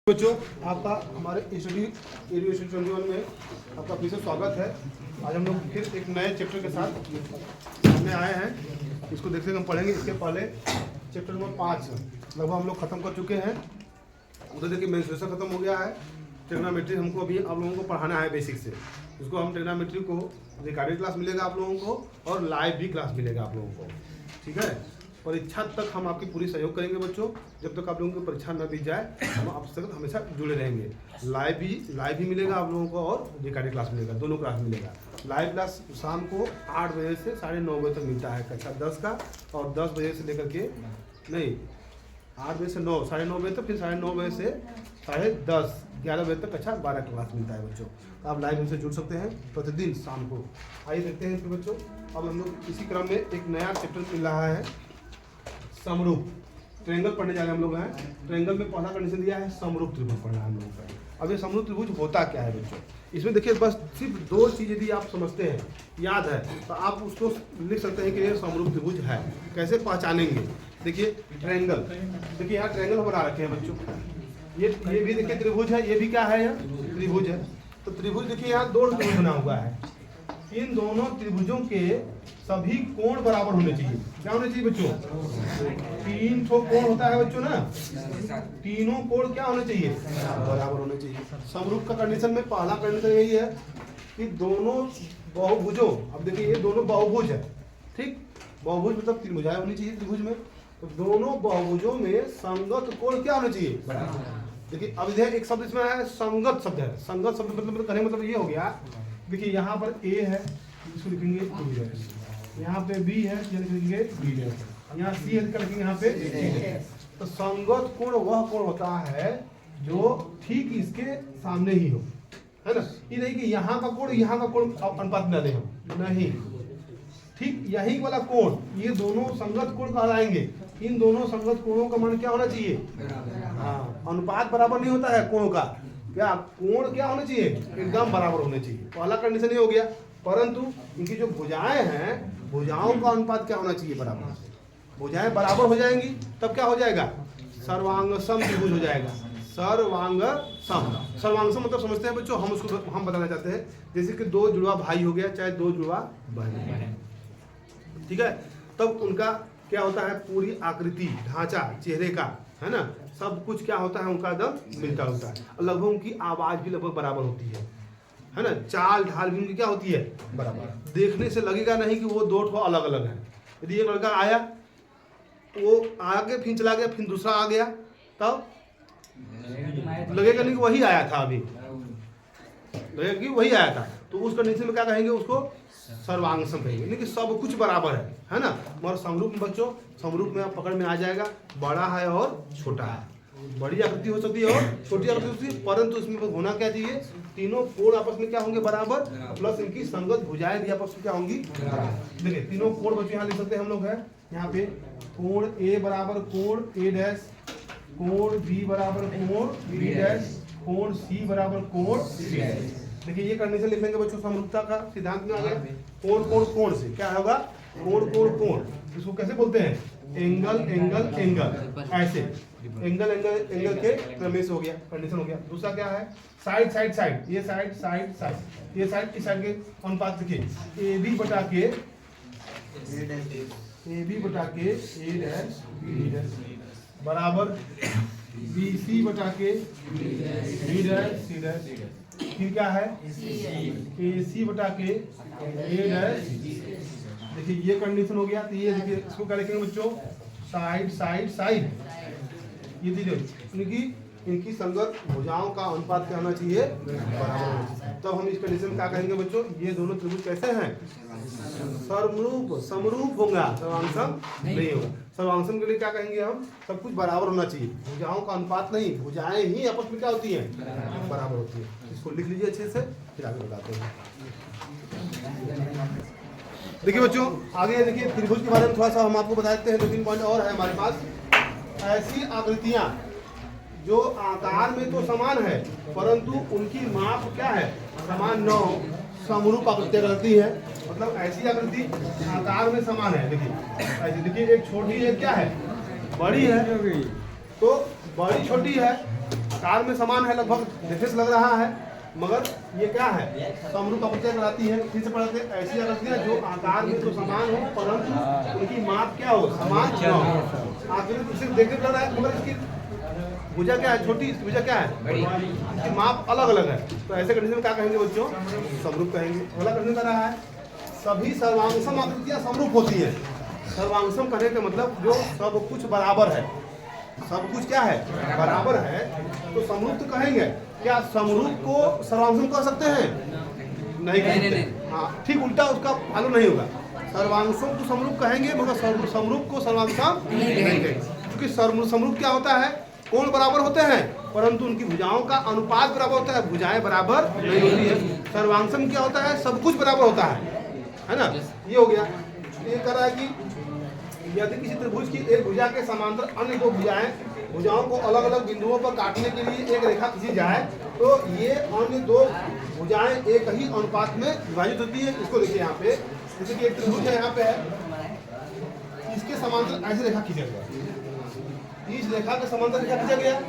बच्चों, आपका हमारे स्टडी एजुकेशन 21 में आपका फिर से स्वागत है। आज हम लोग फिर एक नए चैप्टर के साथ सामने आए हैं। इसको देखते हम पढ़ेंगे। इसके पहले चैप्टर नंबर 5 लगभग हम लोग खत्म कर चुके हैं। उधर देखिए मेंस्ट्रुएशन खत्म हो गया है। ट्रिग्नोमेट्री हमको अभी आप लोगों को पढ़ाना है बेसिक से। इसको हम ट्रिग्नोमेट्री को रिकॉर्डेड क्लास मिलेगा आप लोगों को और लाइव भी क्लास मिलेगा आप लोगों को, ठीक है। परीक्षा तक हम आपकी पूरी सहयोग करेंगे बच्चों। जब तक आप लोगों की परीक्षा न बीत जाए हम आपसे हमेशा जुड़े रहेंगे। लाइव भी मिलेगा आप लोगों को और रिकॉर्डेड क्लास मिलेगा, दोनों क्लास मिलेगा। लाइव क्लास शाम को 8 बजे से 9:30 बजे तक मिलता है कक्षा 10 का, और 10 बजे से लेकर के 8 बजे से 9, 9:30 बजे तक, फिर 9:30 बजे से 10:30, 11 बजे तक कक्षा 12 का क्लास मिलता है बच्चों। तो आप लाइव से जुड़ सकते हैं प्रतिदिन शाम को। आइए देखते हैं फिर बच्चों। अब हम लोग इसी क्रम में एक नया चैप्टर मिल रहा है, समरूप। ट्रायंगल पढ़ने जा रहे हैं हम लोग हैं। ट्रायंगल में पहला कंडीशन दिया है समरूप त्रिभुज पढ़ना है हम लोगों का। अब ये समरूप त्रिभुज होता क्या है बच्चों? इसमें देखिए बस सिर्फ 2 चीज़ यदि आप समझते हैं, याद है, तो आप उसको लिख सकते हैं कि ये समरूप त्रिभुज है। कैसे पहचानेंगे? देखिए ट्रायंगल, देखिए यहाँ ट्रायंगल बना रखे हैं बच्चों। ये भी देखिए त्रिभुज है, ये भी क्या है, यहाँ त्रिभुज है। तो त्रिभुज देखिए यहाँ 2 त्रिभुज बना हुआ है। इन दोनों त्रिभुजों के सभी कोण बराबर होने चाहिए। क्या होने चाहिए बच्चों? 3 ठो कोण होता है बच्चों ना, तीनों कोण क्या होने चाहिए? बराबर होने चाहिए। समरूप का कंडीशन में पहला कंडीशन यही है कि दोनों बहुभुजों, अब देखिए ये दोनों बहुभुज है, ठीक। बहुभुज मतलब त्रिभुजाएं होनी चाहिए त्रिभुज में। तो दोनों बहुभुजों में संगत कोण क्या होने चाहिए? देखिए अब इधर एक शब्द इसमें है, संगत शब्द है। संगत शब्द मतलब ये हो गया, देखिए यहाँ पर A है, इसको लिखेंगे A, यहाँ पे B है, ये लिखेंगे B, यहाँ C है, लिखेंगे यहाँ पे C। तो संगत कोण वह कोण होता है जो ठीक इसके सामने ही हो, है ना। ये नहीं कि यहाँ का कोण अनुपात में हम नहीं, ठीक यही वाला कोण, ये दोनों संगत कोण कहलाएंगे। इन दोनों संगत कोणों का मान क्या होना चाहिए? हाँ, अनुपात बराबर नहीं होता है कोणों का, क्या कोण क्या होने चाहिए? एकदम बराबर होने चाहिए। पहला कंडीशन ये हो गया। परंतु इनकी जो भुजाएं हैं, भुजाओं का अनुपात क्या होना चाहिए? बराबर। भुजाएं बराबर हो जाएंगी तब क्या हो जाएगा? सर्वांग सम त्रिभुज हो जाएगा। सर्वांग सम मतलब समझते हैं बच्चों, हम बताना चाहते हैं जैसे कि 2 जुड़वा भाई हो गया, चाहे 2 जुड़वा बहन, ठीक है। तब उनका क्या होता है? पूरी आकृति, ढांचा चेहरे का, है ना, सब कुछ क्या होता है उनका एकदम मिलता होता है। और लगभग उनकी आवाज भी लगभग बराबर होती है ना। चाल ढाल भी उनकी क्या होती है? बराबर। देखने से लगेगा नहीं कि वो 2 ठो अलग अलग हैं। यदि एक लड़का आया, वो आगे फिर चला गया, फिर दूसरा आ गया, तब लगेगा नहीं कि वही आया था, अभी लगेगा कि वही आया था। तो उस कंडीशन में क्या कहेंगे? उसको सर्वांग सम कहेंगे, लेकिन सब कुछ बराबर है ना। मगर समरूप में बच्चों, समरूप में आप पकड़ में आ जाएगा, बड़ा है और छोटा है। बड़ी आकृति हो सकती है और छोटी आकृति हो सकती है, परंतु इसमें होना क्या चाहिए? तीनों कोण आपस में क्या होंगे? बराबर, प्लस इनकी संगत भुजाएं भी आपस में क्या होंगी? देखिए तीनों कोण बच्चों यहाँ लिख सकते हैं हम लोग है। यहाँ पे कोण A बराबर कोण A', कोण B बराबर कोण B', कोण C बराबर कोण C'। देखिए ये कंडीशन लिख लेंगे बच्चों, समरूपता का सिद्धांत में आ गया। कोण कोण कोण से क्या होगा? कोण कोण कोण, इसको कैसे बोलते हैं? एंगल एंगल एंगल, ऐसे एंगल एंगल एंगल के क्रम से हो गया, कंडीशन हो गया। दूसरा क्या है? साइड साइड साइड, ये साइड साइड साइड, ये साइड इस साइड के अनुपात देखिए, AB बटा के AB बटा के A' बराबर BC बटा के B' C'। फिर क्या है? AC बटा के A'। देखिए ये कंडीशन हो गया। तो ये देखिए इसको क्या लिखेंगे बच्चों? Side side side. ये देखिए इनकी संगत भुजाओं का अनुपात क्या होना चाहिए? बराबर। तब हम इस कंडीशन में क्या कहेंगे बच्चों? ये दोनों त्रिभुज कैसे हैं? समरूप होगा, सर्वांगसम नहीं होगा। सर्वांगसम के लिए क्या कहेंगे हम? सब कुछ बराबर होना चाहिए, भुजाओं का अनुपात नहीं, भुजाएं ही आपस में क्या होती हैं? बराबर होती है। इसको लिख लीजिए अच्छे से, फिर आगे बताते हैं। देखिए बच्चों आगे देखिए त्रिभुज के बारे में थोड़ा सा हम आपको बता देते हैं। 2-3 पॉइंट और है हमारे पास। ऐसी आकृतियां जो आकार में तो समान है परंतु उनकी माप क्या है? समान न हो, समरूप आकृतियां कहलाती है। मतलब ऐसी आकृति आकार में समान है। देखिए ऐसी, देखिए एक छोटी है, क्या है? बड़ी है। तो बड़ी छोटी है, आकार में समान है, लगभग देखने से लग रहा है, मगर ये क्या है, समरूप अपत्यय कराती है। फिर से पढ़ते हैं, ऐसी आकृतियां जो आकार में तो समान हो परंतु उनकी माप क्या हो, समान न हो। आकृति सिर्फ देखने लग रहा है मगर इसकी भुजा क्या है, छोटी, भुजा क्या है, इसकी माप अलग अलग है। तो ऐसे कंडीशन में क्या कहेंगे बच्चों, समरूप कहेंगे। अगला कंडीशन कर रहा है, सभी सर्वांगसम आकृतियां समरूप होती है। सर्वांगसम कहने का मतलब जो सब कुछ बराबर है, सब कुछ क्या है, बराबर है, तो समरूप तो कहेंगे। क्या समरूप को सर्वांगसम कह सकते हैं, नहीं कह सकते। हाँ, ठीक उल्टा उसका फॉलो नहीं होगा। सर्वांगसम को समरूप कहेंगे मगर समरूप को सर्वांगसम नहीं कहेंगे, क्योंकि समरूप क्या होता है, कोण बराबर होते हैं परंतु उनकी भुजाओं का अनुपात बराबर होता है, भुजाएं बराबर नहीं होती है। सर्वांगसम क्या होता है, सब कुछ बराबर होता है ना। ये हो गया। ये कह रहा है कि यदि किसी त्रिभुज की एक भुजा के समांतर अन्य दो भुजाओं को अलग अलग बिंदुओं पर काटने के लिए एक रेखा खींची जाए तो ये अन्य दो भुजाएं एक ही अनुपात में विभाजित होती है। इसको देखिए यहाँ पे, जैसे कि एक त्रिभुज है, यहाँ पे है, इसके समांतर ऐसे रेखा खींचा गया, इस रेखा के समांतर रेखा खींचा गया।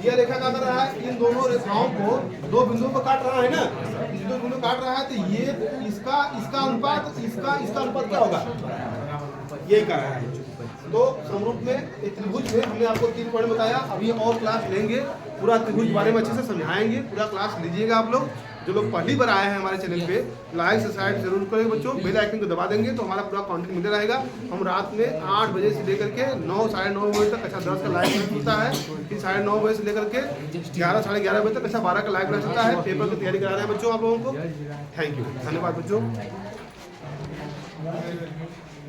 यह रेखा क्या कर रहा है, इन दोनों रेखाओं को दो बिंदुओं पर काट रहा है ना, इस दो बिंदु काट रहा है, तो ये इसका अनुपात इसका अनुपात क्या होगा, यही कर रहा है। तो समरूप में एक त्रिभुज में हमने आपको 3 पॉइंट बताया। अभी और क्लास लेंगे, पूरा त्रिभुज के बारे में अच्छे से समझाएंगे, पूरा क्लास लीजिएगा आप लोग। जो लोग पहली बार आए हैं हमारे चैनल पे, लाइक सब्सक्राइब जरूर करेंगे बच्चों, बेल आइकन को दबा देंगे तो हमारा पूरा कंटेंट मिलता रहेगा। हम रात में 8 बजे से लेकर के 9 साढ़े 9 बजे तक अच्छा 10 का लाइव होता है, फिर 9:30 बजे से लेकर के 11 साढ़े 11 बजे तक अच्छा 12 का लाइव रहता है। पेपर की तैयारी करा रहे हैं बच्चों आप लोगों को। थैंक यू, धन्यवाद बच्चों।